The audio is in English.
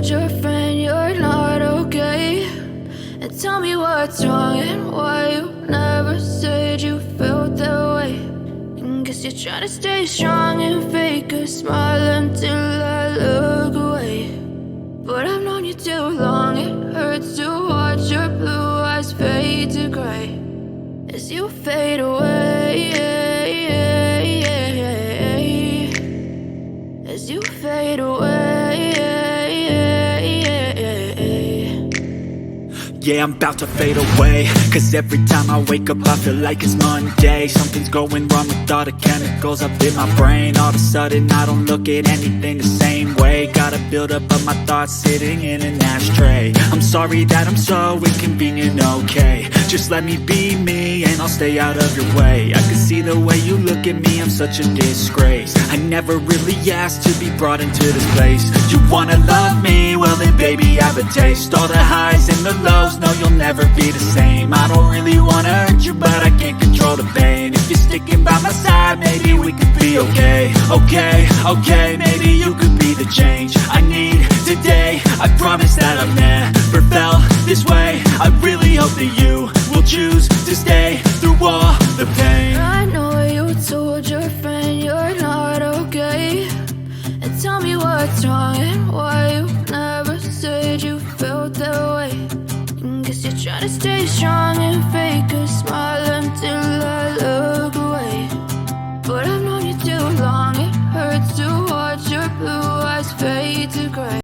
told your friend you're not okay? And tell me what's wrong and why you never said you felt that way. And guess you're trying to stay strong and fake a smile until I look away. But I've known you too long, it hurts to watch your blue eyes fade to gray as you fade away, as you fade away. Yeah, I'm about to fade away, cause every time I wake up I feel like it's Monday. Something's going wrong with all the chemicals up in my brain. All of a sudden I don't look at anything the same way. Got a build up of my thoughts sitting in an ashtray. I'm sorry that I'm so inconvenient, okay? Just let me be me and I'll stay out of your way. I can see the way you look at me, I'm such a disgrace. I never really asked to be brought into this place. You wanna love me? Well then baby I have a taste. All the highs and the lows, no, you'll never be the same. I don't really wanna hurt you, but I can't control the pain. If you're sticking by my side, maybe we could be okay. Okay, maybe you could be the change I need today. I promise that I've never felt this way. I really hope that you will choose to stay through all the pain. I know you told your friend you're not okay. And tell me what's wrong and why you never said you felt that way. Guess you're trying to stay strong and fake a smile until I look away. But I've known you too long, it hurts to watch your blue eyes